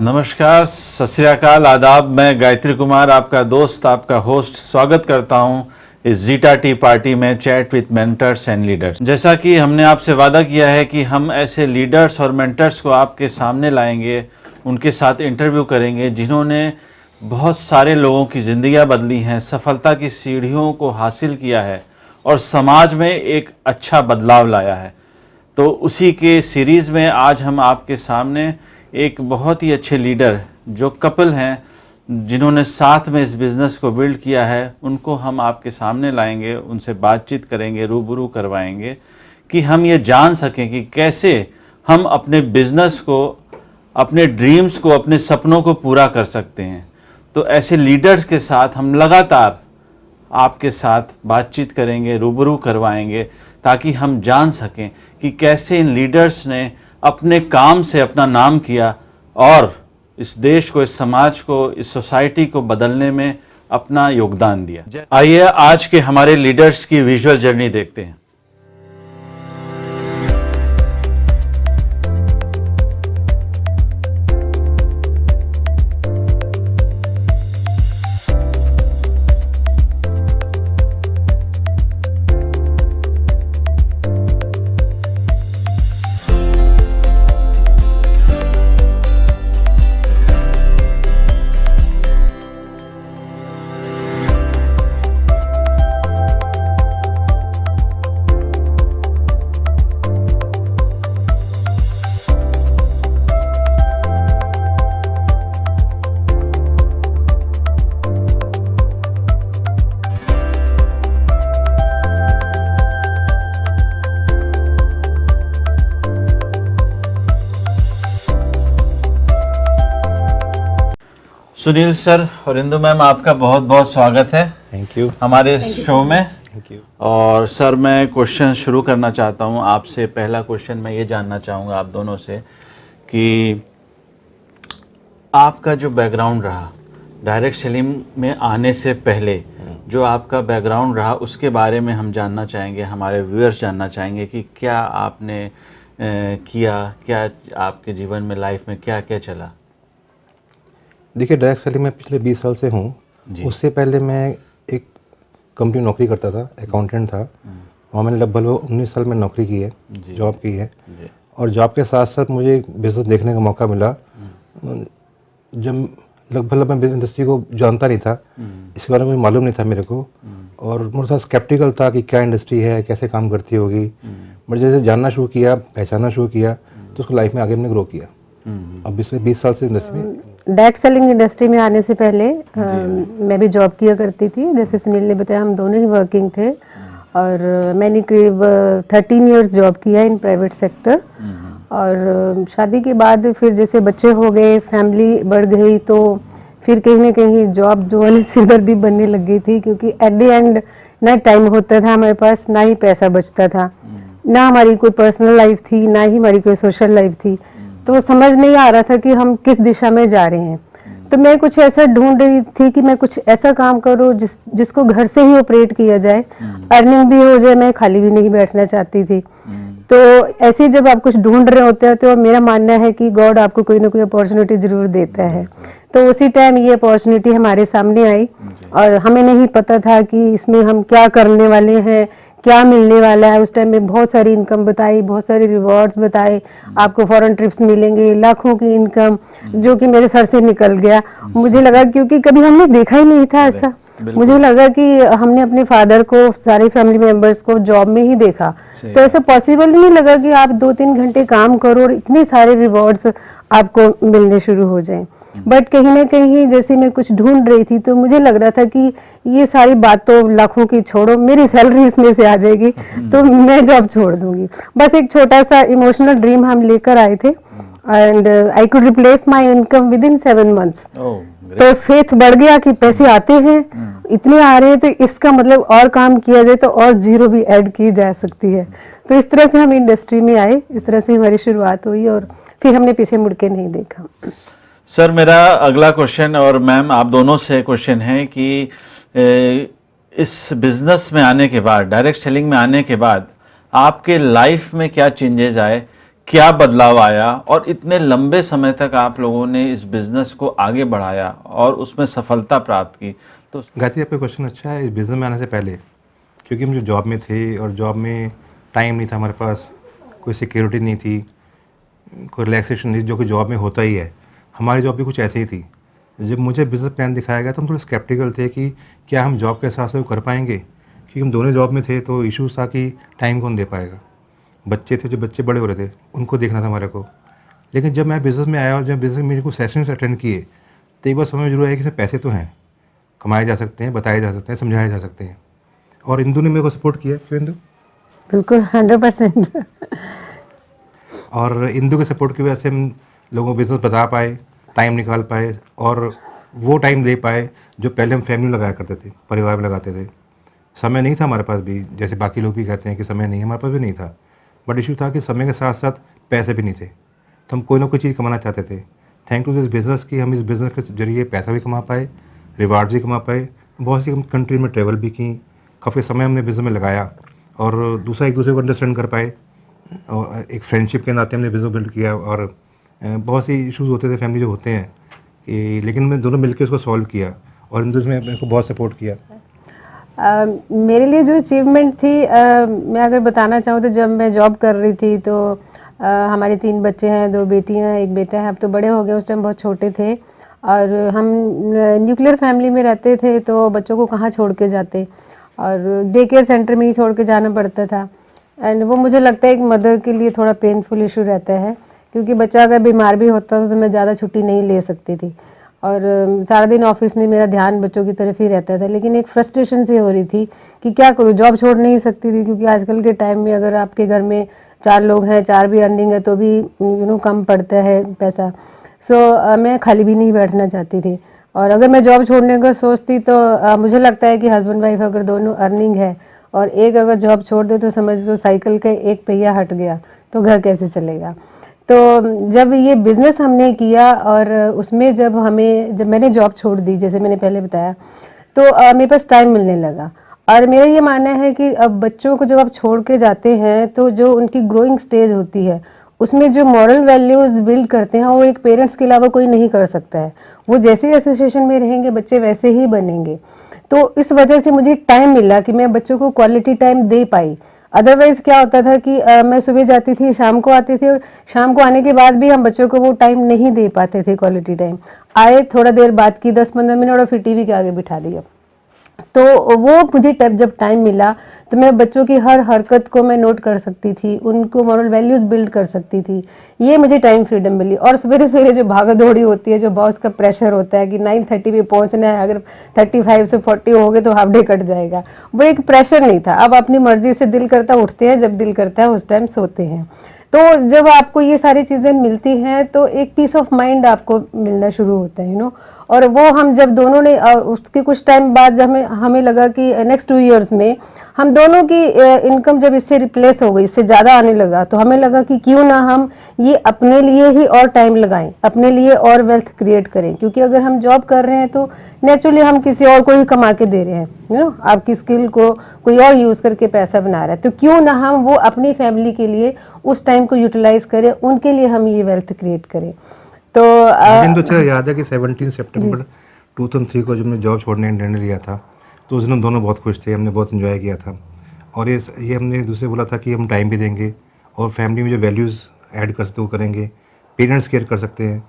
नमस्कार, सत श्री अकाल, आदाब। मैं गायत्री कुमार, आपका दोस्त, आपका होस्ट, स्वागत करता हूं इस जीटा टी पार्टी में chat with mentors and leaders. जैसा कि हमने आपसे वादा किया है कि हम ऐसे लीडर्स और मेंटर्स को आपके सामने लाएंगे, उनके साथ इंटरव्यू करेंगे जिन्होंने बहुत सारे लोगों की ज़िंदगियां बदली हैं, सफलता की सीढ़ियों को हासिल किया है और समाज में एक अच्छा बदलाव लाया है। तो उसी के सीरीज़ में आज हम आपके सामने एक बहुत ही अच्छे लीडर जो कपल हैं, जिन्होंने साथ में इस बिज़नेस को बिल्ड किया है, उनको हम आपके सामने लाएंगे, उनसे बातचीत करेंगे, रूबरू करवाएंगे कि हम ये जान सकें कि कैसे हम अपने बिज़नेस को, अपने ड्रीम्स को, अपने सपनों को पूरा कर सकते हैं। तो ऐसे लीडर्स के साथ हम लगातार आपके साथ बातचीत करेंगे, रूबरू करवाएंगे, ताकि हम जान सकें कि कैसे इन लीडर्स ने अपने काम से अपना नाम किया और इस देश को, इस समाज को, इस सोसाइटी को बदलने में अपना योगदान दिया। आइए आज के हमारे लीडर्स की विजुअल जर्नी देखते हैं। सुनील सर और इंदु मैम, आपका बहुत बहुत स्वागत है। थैंक यू हमारे शो में। Thank you. और सर, मैं क्वेश्चन शुरू करना चाहता हूं आपसे। पहला क्वेश्चन मैं ये जानना चाहूँगा आप दोनों से कि आपका जो बैकग्राउंड रहा डायरेक्ट सेलिंग में आने से पहले, जो आपका बैकग्राउंड रहा, उसके बारे में हम जानना चाहेंगे, हमारे व्यूअर्स जानना चाहेंगे कि क्या आपने किया, क्या आपके जीवन में, लाइफ में क्या क्या चला। देखिए, डायरेक्ट सेलिंग में पिछले 20 साल से हूँ। उससे पहले मैं एक कंपनी नौकरी करता था, अकाउंटेंट था। वहाँ मैंने लगभग 19 साल में नौकरी की है, जॉब की है। और जॉब के साथ साथ मुझे बिज़नेस देखने का मौका मिला। जब लगभग मैं बिज़नेस इंडस्ट्री को जानता नहीं था, इसके बारे में मुझे मालूम नहीं था मेरे को, और मेरे साथ स्केप्टिकल था कि क्या इंडस्ट्री है, कैसे काम करती होगी। बट जैसे जानना शुरू किया, पहचानना शुरू किया, तो उसको लाइफ में आगे मैंने ग्रो किया। अब पिछले 20 साल से इंडस्ट्री में, डायरेक्ट सेलिंग इंडस्ट्री में आने से पहले मैं भी जॉब किया करती थी। जैसे सुनील ने बताया, हम दोनों ही वर्किंग थे और मैंने करीब 13 इयर्स जॉब किया इन प्राइवेट सेक्टर। और शादी के बाद फिर जैसे बच्चे हो गए, फैमिली बढ़ गई, तो फिर कहीं ना कहीं जॉब जो है सिरदर्दी बनने लग गई थी, क्योंकि एट द एंड ना टाइम होता था हमारे पास, ना ही पैसा बचता था, ना हमारी कोई पर्सनल लाइफ थी, ना ही हमारी कोई सोशल लाइफ थी। तो समझ नहीं आ रहा था कि हम किस दिशा में जा रहे हैं। तो मैं कुछ ऐसा ढूंढ रही थी कि मैं कुछ ऐसा काम करूं जिसको घर से ही ऑपरेट किया जाए, अर्निंग भी हो जाए, मैं खाली भी नहीं बैठना चाहती थी। तो ऐसे जब आप कुछ ढूंढ रहे होते हैं, तो मेरा मानना है कि गॉड आपको कोई ना कोई अपॉर्चुनिटी जरूर देता है। तो उसी टाइम ये अपॉर्चुनिटी हमारे सामने आई और हमें नहीं पता था कि इसमें हम क्या करने वाले हैं, क्या मिलने वाला है। उस टाइम में बहुत सारी इनकम बताई, बहुत सारे रिवॉर्ड्स बताए, आपको फॉरेन ट्रिप्स मिलेंगे, लाखों की इनकम, जो कि मेरे सर से निकल गया। मुझे लगा, क्योंकि कभी हमने देखा ही नहीं था ऐसा। मुझे लगा कि हमने अपने फादर को, सारे फैमिली मेंबर्स को जॉब में ही देखा, तो ऐसा पॉसिबल नहीं लगा कि आप 2-3 घंटे काम करो और इतने सारे रिवॉर्ड्स आपको मिलने शुरू हो जाएं। बट कहीं ना कहीं जैसे मैं कुछ ढूंढ रही थी, तो मुझे लग रहा था कि ये सारी बातों लाखों की छोड़ो, मेरी सैलरी इसमें से आ जाएगी, तो मैं जॉब छोड़ दूंगी। बस एक छोटा सा इमोशनल ड्रीम हम लेकर आए थे and I could replace my income with in 7 months. तो फेथ बढ़ गया कि पैसे आते हैं, इतने आ रहे हैं, तो इसका मतलब और काम किया जाए तो और जीरो भी ऐड की जा सकती है। तो इस तरह से हम इंडस्ट्री में आए, इस तरह से हमारी शुरुआत हुई और फिर हमने पीछे मुड़ के नहीं देखा। सर, मेरा अगला क्वेश्चन, और मैम आप दोनों से क्वेश्चन है कि इस बिजनेस में आने के बाद, डायरेक्ट सेलिंग में आने के बाद आपके लाइफ में क्या चेंजेस आए, क्या बदलाव आया और इतने लंबे समय तक आप लोगों ने इस बिजनेस को आगे बढ़ाया और उसमें सफलता प्राप्त की? तो गायत्री, आपका क्वेश्चन अच्छा है। इस बिज़नेस में आने से पहले, क्योंकि हम जो जॉब में थे और जॉब में टाइम नहीं था हमारे पास, कोई सिक्योरिटी नहीं थी, कोई रिलैक्सेशन नहीं, जो कि जॉब में होता ही है। हमारी जॉब भी कुछ ऐसे ही थी। जब मुझे बिज़नेस प्लान दिखाया गया तो हम थोड़े स्केप्टिकल थे कि क्या हम जॉब के साथ साथ कर पाएंगे, क्योंकि हम दोनों जॉब में थे। तो इश्यूज़ था कि टाइम कौन दे पाएगा। बच्चे थे, जो बच्चे बड़े हो रहे थे उनको देखना था हमारे को। लेकिन जब मैं बिज़नेस में आया और जब बिज़नेस में मेरे को सेशंस अटेंड किए, तो एक बार समझ में जरूर आया कि इसमें पैसे तो हैं, कमाए जा सकते हैं, बताए जा सकते हैं, समझाए जा सकते हैं। और इंदु ने मेरे को सपोर्ट किया। क्यों इंदु? बिल्कुल 100%। और इंदु के सपोर्ट की वजह से हम लोगों को बिज़नेस बता पाए, टाइम निकाल पाए और वो टाइम दे पाए जो पहले हम फैमिली में लगाया करते थे, परिवार में लगाते थे। समय नहीं था हमारे पास भी, जैसे बाकी लोग भी कहते हैं कि समय नहीं है, हमारे पास भी नहीं था। बट इशू था कि समय के साथ साथ पैसे भी नहीं थे, तो हम कोई ना कोई चीज़ कमाना चाहते थे। थैंक टू दिस बिज़नेस कि हम इस बिज़नेस के जरिए पैसा भी कमा पाए, रिवार्ड्स भी कमा पाए, बहुत सी कंट्री में ट्रैवल भी की, काफ़ी समय हमने बिज़नेस में लगाया और दूसरा एक दूसरे को अंडरस्टैंड कर पाए। और एक फ्रेंडशिप के नाते हमने बिज़नेस बिल्ड किया और बहुत सी इश्यूज़ होते थे फैमिली जो होते हैं कि, लेकिन मैं दोनों मिलकर उसको सॉल्व किया और इन दोनों ने मेरे को बहुत सपोर्ट किया। मेरे लिए जो अचीवमेंट थी, मैं अगर बताना चाहूँ तो जब मैं जॉब कर रही थी तो हमारे 3 बच्चे हैं, 2 बेटियां, 1 बेटा है। अब तो बड़े हो गए, उस टाइम बहुत छोटे थे और हम न्यूक्लियर फैमिली में रहते थे, तो बच्चों को कहाँ छोड़ के जाते, और डे केयर सेंटर में ही छोड़ के जाना पड़ता था। एंड वो मुझे लगता है एक मदर के लिए थोड़ा पेनफुल इशू रहता है, क्योंकि बच्चा अगर बीमार भी होता था तो मैं ज़्यादा छुट्टी नहीं ले सकती थी और सारा दिन ऑफिस में मेरा ध्यान बच्चों की तरफ ही रहता था। लेकिन एक फ्रस्ट्रेशन सी हो रही थी कि क्या करूँ, जॉब छोड़ नहीं सकती थी, क्योंकि आजकल के टाइम में अगर आपके घर में 4 लोग हैं, 4 भी अर्निंग है तो भी कम पड़ता है पैसा। सो मैं खाली भी नहीं बैठना चाहती थी और अगर मैं जॉब छोड़ने का सोचती तो मुझे लगता है कि हस्बैंड वाइफ अगर दोनों अर्निंग है और एक अगर जॉब छोड़ दे तो समझ लो साइकिल का एक पहिया हट गया, तो घर कैसे चलेगा। तो जब ये बिज़नेस हमने किया और उसमें जब मैंने जॉब छोड़ दी, जैसे मैंने पहले बताया, तो मेरे पास टाइम मिलने लगा। और मेरा ये मानना है कि अब बच्चों को जब आप छोड़ के जाते हैं तो जो उनकी ग्रोइंग स्टेज होती है उसमें जो मॉरल वैल्यूज़ बिल्ड करते हैं वो एक पेरेंट्स के अलावा कोई नहीं कर सकता है। वो जैसे ही एसोसिएशन में रहेंगे बच्चे वैसे ही बनेंगे। तो इस वजह से मुझे टाइम मिला कि मैं बच्चों को क्वालिटी टाइम दे पाई। अदरवाइज क्या होता था कि मैं सुबह जाती थी, शाम को आती थी और शाम को आने के बाद भी हम बच्चों को वो टाइम नहीं दे पाते थे, क्वालिटी टाइम। आए, थोड़ा देर बात की 10-15 मिनट और फिर टीवी के आगे बिठा दिया। तो वो मुझे जब टाइम मिला तो मैं बच्चों की हर हरकत को मैं नोट कर सकती थी, उनको मॉरल वैल्यूज़ बिल्ड कर सकती थी। ये मुझे टाइम फ्रीडम मिली। और सवेरे सवेरे जो भागा दौड़ी होती है, जो बॉस का प्रेशर होता है कि 9:30 पे पहुंचना है, अगर 35 से 40 हो गए तो हाफ डे कट जाएगा, वो एक प्रेशर नहीं था। अब अपनी मर्जी से दिल करता उठते हैं, जब दिल करता है उस टाइम सोते हैं। तो जब आपको ये सारी चीज़ें मिलती हैं तो एक पीस ऑफ माइंड आपको मिलना शुरू होता है और वो हम जब दोनों ने, उसके कुछ टाइम बाद जब हमें लगा कि नेक्स्ट 2 इयर्स में हम दोनों की इनकम जब इससे रिप्लेस हो गई, इससे ज़्यादा आने लगा, तो हमें लगा कि क्यों ना हम ये अपने लिए ही और टाइम लगाएं, अपने लिए और वेल्थ क्रिएट करें। क्योंकि अगर हम जॉब कर रहे हैं तो नेचुरली हम किसी और को ही कमा के दे रहे हैं, आपकी स्किल को कोई और यूज़ करके पैसा बना रहा है, तो क्यों ना हम वो अपनी फैमिली के लिए उस टाइम को यूटिलाइज करें, उनके लिए हम ये वेल्थ क्रिएट करें। तो लेकिन तो अच्छा याद है कि 17 सितंबर 2003 को जब हमने जॉब छोड़ने का निर्णय लिया था, तो उस दिन हम दोनों बहुत खुश थे, हमने बहुत इन्जॉय किया था। और ये हमने एक दूसरे बोला था कि हम टाइम भी देंगे और फैमिली में जो वैल्यूज़ ऐड कर सकते वो करेंगे, पेरेंट्स केयर कर सकते हैं,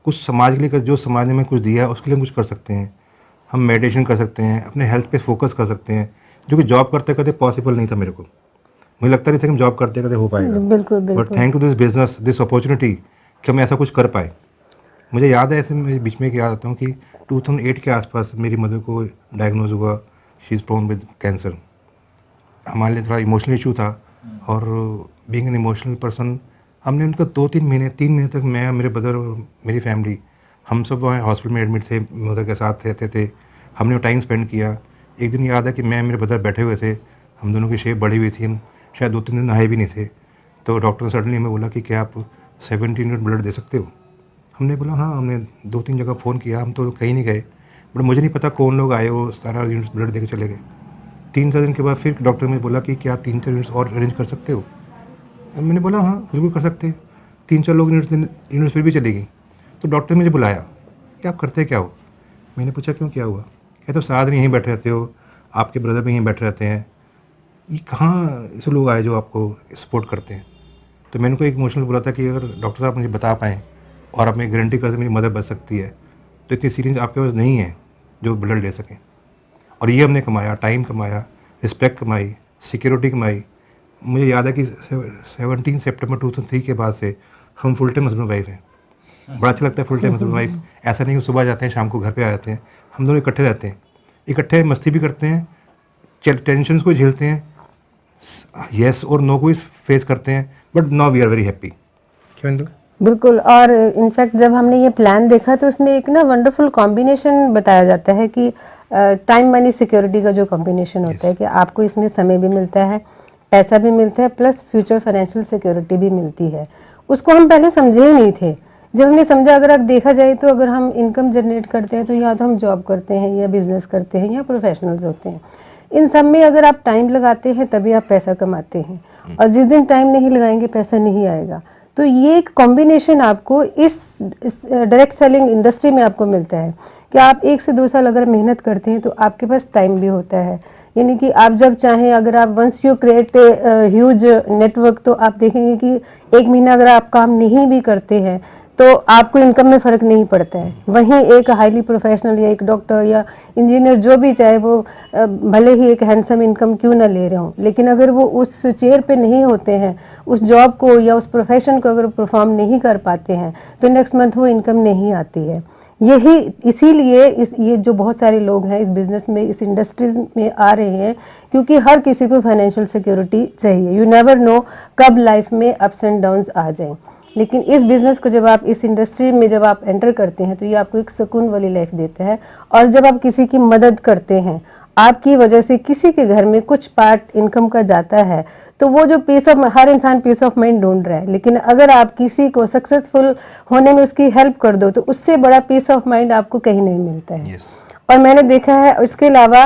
कुछ समाज के लिए जो समाज ने हमें कुछ दिया है उसके लिए कुछ कर सकते हैं, हम मेडिटेशन कर सकते हैं, अपने हेल्थ पे फोकस कर सकते हैं, जो कि जॉब करते करते पॉसिबल नहीं था मेरे को। मुझे लगता नहीं था कि हम जॉब करते करते हो पाएगा। बिल्कुल but thank to this business, this opportunity कि हम ऐसा कुछ कर पाए। मुझे याद है, ऐसे मैं बीच में एक याद आता हूँ कि 2008 के आसपास मेरी मदर को डायग्नोज हुआ, she is prone with cancer. हमारे लिए थोड़ा इमोशनल इशू था और बीइंग एन इमोशनल पर्सन, हमने उनका 3 महीने तक, मैं, मेरे ब्रदर और मेरी फैमिली, हम सब वहाँ हॉस्पिटल में एडमिट थे, मदर के साथ रहते थे, हमने टाइम स्पेंड किया। एक दिन याद है कि मैं, मेरे ब्रदर बैठे हुए थे, हम दोनों की शेप बढ़ी हुई थी, हम शायद 2-3 दिन नहाए भी नहीं थे। तो डॉक्टर ने सडनली हमें बोला कि क्या आप 17 यूनिट ब्लड दे सकते हो। हमने बोला हाँ। हमने 2-3 जगह फ़ोन किया, हम तो कहीं नहीं गए, बट मुझे नहीं पता कौन लोग आए, वो सारा यूनिट ब्लड दे के चले गए। 3-4 दिन के बाद फिर डॉक्टर ने बोला कि क्या आप 3-4 यूनिट्स और अरेंज कर सकते हो। मैंने बोला हाँ बिल्कुल कर सकते हैं। 3-4 लोग यूनिवर्सिटी भी चली गई। तो डॉक्टर ने मुझे बुलाया कि आप करते क्या हो। मैंने पूछा क्यों, क्या हुआ? कहते तो सारा दिन यहीं बैठे रहते हो, आपके ब्रदर भी यहीं बैठे रहते हैं, ये कहाँ ऐसे लोग आए जो आपको सपोर्ट करते हैं। तो मैंने को एक इमोशनल बोला था कि अगर डॉक्टर साहब मुझे बता पाएँ और आप मैं गारंटी कर मेरी मदद बच सकती है, तो इतनी सीरीज आपके पास नहीं है जो ब्लड ले सकें। और ये हमने कमाया, टाइम कमाया, रिस्पेक्ट कमाई, सिक्योरिटी कमाई। मुझे याद है कि 17 सितंबर 2003 के बाद से हम फुल टाइम हस्बैंड वाइफ हैं। बड़ा अच्छा लगता है फुल टाइम हस्बैंड वाइफ। ऐसा नहीं कि सुबह जाते हैं शाम को घर पे आ जाते हैं, हम दोनों इकट्ठे रहते हैं, इकट्ठे मस्ती भी करते हैं, टेंशन को झेलते हैं, येस और नो को भी फेस करते हैं, but now we are very happy. क्यों इंदु? बिल्कुल। और इनफैक्ट जब हमने ये प्लान देखा तो उसमें एक ना वंडरफुल कॉम्बिनेशन बताया जाता है कि टाइम मनी सिक्योरिटी का जो कॉम्बिनेशन होता है कि आपको इसमें समय भी मिलता है, पैसा भी मिलता है, प्लस फ्यूचर फाइनेंशियल सिक्योरिटी भी मिलती है। उसको हम पहले समझे ही नहीं थे। जब हमने समझा, अगर आप देखा जाए तो अगर हम इनकम जनरेट करते हैं तो या तो हम जॉब करते हैं या बिजनेस करते हैं या प्रोफेशनल्स होते हैं, इन सब में अगर आप टाइम लगाते हैं तभी आप पैसा कमाते हैं, और जिस दिन टाइम नहीं लगाएंगे पैसा नहीं आएगा। तो ये एक कॉम्बिनेशन आपको इस डायरेक्ट सेलिंग इंडस्ट्री में आपको मिलता है कि आप 1 से 2 साल अगर मेहनत करते हैं तो आपके पास टाइम भी होता है। यानी कि आप जब चाहें, अगर आप once you create huge network, तो आप देखेंगे कि 1 महीना अगर आप काम नहीं भी करते हैं तो आपको इनकम में फ़र्क नहीं पड़ता है। वहीं एक हाईली प्रोफेशनल या एक डॉक्टर या इंजीनियर जो भी चाहे वो भले ही एक हैंडसम इनकम क्यों ना ले रहे हों, लेकिन अगर वो उस चेयर पे नहीं होते हैं, उस जॉब को या उस प्रोफेशन को अगर परफॉर्म नहीं कर पाते हैं तो नेक्स्ट मंथ वो इनकम नहीं आती है। यही इसीलिए ये जो बहुत सारे लोग हैं इस बिज़नेस में, इस इंडस्ट्रीज में आ रहे हैं, क्योंकि हर किसी को फाइनेंशियल सिक्योरिटी चाहिए। यू नेवर नो कब लाइफ में अप्स एंड डाउन्स आ जाएं, लेकिन इस बिज़नेस को जब आप इस इंडस्ट्री में जब आप एंटर करते हैं तो ये आपको एक सुकून वाली लाइफ देता है। और जब आप किसी की मदद करते हैं, आपकी वजह से किसी के घर में कुछ पार्ट इनकम का जाता है, तो वो जो पीस ऑफ, हर इंसान पीस ऑफ माइंड ढूंढ रहा है, लेकिन अगर आप किसी को सक्सेसफुल होने में उसकी हेल्प कर दो तो उससे बड़ा पीस ऑफ माइंड आपको कहीं नहीं मिलता है। और मैंने देखा है, इसके अलावा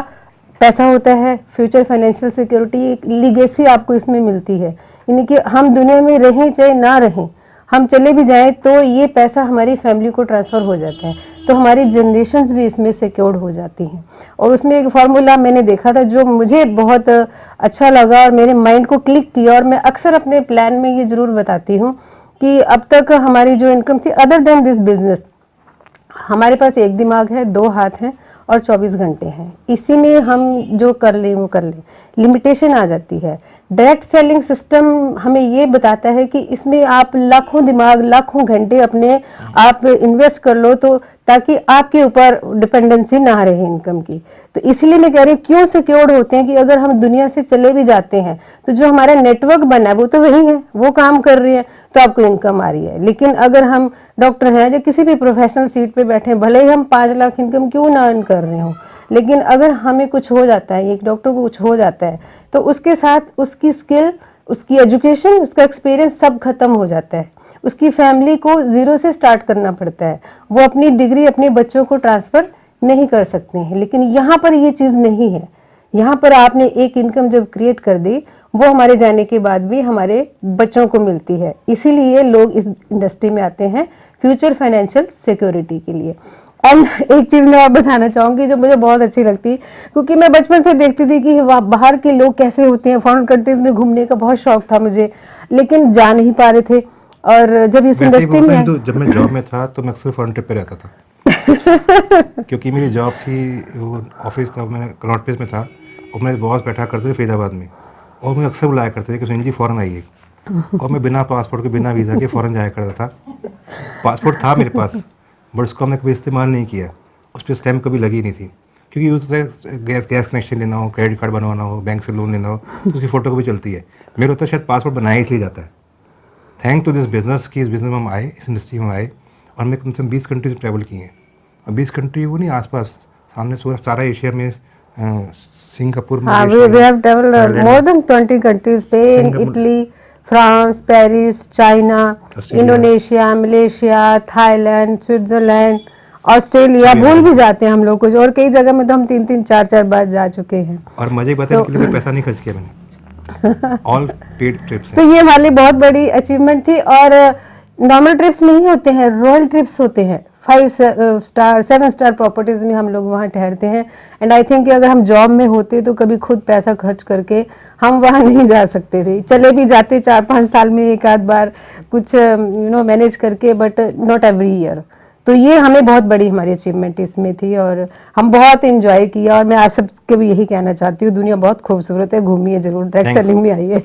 पैसा होता है, फ्यूचर फाइनेंशियल सिक्योरिटी, एक लीगेसी आपको इसमें मिलती है। यानी कि हम दुनिया में रहें चाहे ना रहें, हम चले भी जाएं तो ये पैसा हमारी फैमिली को ट्रांसफ़र हो जाता है, तो हमारी जनरेशन्स भी इसमें सिक्योर्ड हो जाती हैं। और उसमें एक फार्मूला मैंने देखा था जो मुझे बहुत अच्छा लगा और मेरे माइंड को क्लिक किया, और मैं अक्सर अपने प्लान में ये ज़रूर बताती हूँ कि अब तक हमारी जो इनकम थी अदर देन दिस बिजनेस, हमारे पास एक दिमाग है, 2 हाथ हैं और 24 घंटे हैं। इसी में हम जो कर लें वो कर लें, लिमिटेशन आ जाती है। डायरेक्ट सेलिंग सिस्टम हमें ये बताता है कि इसमें आप लाखों दिमाग, लाखों घंटे अपने आप इन्वेस्ट कर लो, तो ताकि आपके ऊपर डिपेंडेंसी ना रहे इनकम की। तो इसलिए मैं कह रही हूँ क्यों सिक्योर्ड होते हैं कि अगर हम दुनिया से चले भी जाते हैं तो जो हमारा नेटवर्क बना है वो तो वही है, वो काम कर रही है, तो आपको इनकम आ रही है। लेकिन अगर हम डॉक्टर हैं या किसी भी प्रोफेशनल सीट पे बैठे हैं, भले ही हम 5 लाख इनकम क्यों ना अर्न कर रहे हो, लेकिन अगर हमें कुछ हो जाता है, एक डॉक्टर को कुछ हो जाता है, तो उसके साथ उसकी स्किल, उसकी एजुकेशन, उसका एक्सपीरियंस सब खत्म हो जाता है। उसकी फैमिली को ज़ीरो से स्टार्ट करना पड़ता है, वो अपनी डिग्री अपने बच्चों को ट्रांसफ़र नहीं कर सकते हैं। लेकिन यहाँ पर ये चीज़ नहीं है। यहाँ पर आपने एक इनकम जब क्रिएट कर दी, वो हमारे जाने के बाद भी हमारे बच्चों को मिलती है। इसीलिए लोग इस इंडस्ट्री में आते हैं फ्यूचर फाइनेंशियल सिक्योरिटी के लिए। एंड एक चीज़ मैं आप बताना चाहूँगी जो मुझे बहुत अच्छी लगती, क्योंकि मैं बचपन से देखती थी कि बाहर के लोग कैसे होते हैं, फॉरेन कंट्रीज़ में घूमने का बहुत शौक था मुझे, लेकिन जा नहीं पा रहे थे। और जब इस इंडस्ट्री में, तो जब मैं जॉब में था तो मैं अक्सर फॉरेन ट्रिप पे रहता था क्योंकि मेरी जॉब थी, वो ऑफिस था, मैं कनॉट प्लेस में था, और मेरे बॉस बैठा करते थे फरीदाबाद में, और मुझे अक्सर बुलाया करते थे कि सुनील जी फ़ौरन आइए, और मैं बिना पासपोर्ट के, बिना वीज़ा के फ़ौरन जाया करता था। पासपोर्ट था मेरे पास, बट उसको हमने कभी इस्तेमाल नहीं किया, उस पर स्टैम्प कभी लगी नहीं थी, क्योंकि उससे गैस कनेक्शन लेना हो, क्रेडिट कार्ड बनवाना हो, बैंक से लोन लेना हो, तो उसकी फ़ोटो कभी चलती है। मेरा होता है शायद पासपोर्ट बनाया इसलिए जाता है। थैंक टू दिस बिज़नेस कि इस बिज़नेस में हम आए, इस इंडस्ट्री में आए, और मैं कम से कम 20 कंट्रीज ट्रैवल किए हैं। और 20 कंट्री वो नहीं, आसपास सामने सारा एशिया में, सिंगापुर में, we have traveled more than 20 countries, Spain, Italy, France, Paris, China, Indonesia, Malaysia, Thailand, Switzerland, Australia, भूल भी जाते हैं हम लोग कुछ, और कई जगह में तो हम 3-3, 4-4 बार जा चुके हैं। और मजे की बात है कि पैसा नहीं खर्च किया मैंने, ऑल पेड ट्रिप्स। तो ये हमारी बहुत बड़ी अचीवमेंट थी। और नॉर्मल ट्रिप्स नहीं होते हैं, रॉयल ट्रिप्स होते हैं। 5 स्टार 7 स्टार प्रॉपर्टीज में हम लोग वहाँ ठहरते हैं। एंड आई थिंक कि अगर हम जॉब में होते तो कभी खुद पैसा खर्च करके हम वहाँ नहीं जा सकते थे। चले भी जाते 4-5 साल में एक आध बार कुछ मैनेज करके, बट नॉट एवरी ईयर। तो ये हमें बहुत बड़ी हमारी अचीवमेंट इसमें थी और हम बहुत एंजॉय किया। और मैं आप सबके भी यही कहना चाहती हूँ, दुनिया बहुत खूबसूरत है, घूमिए जरूर, डायरेक्ट सेलिंग में आइए।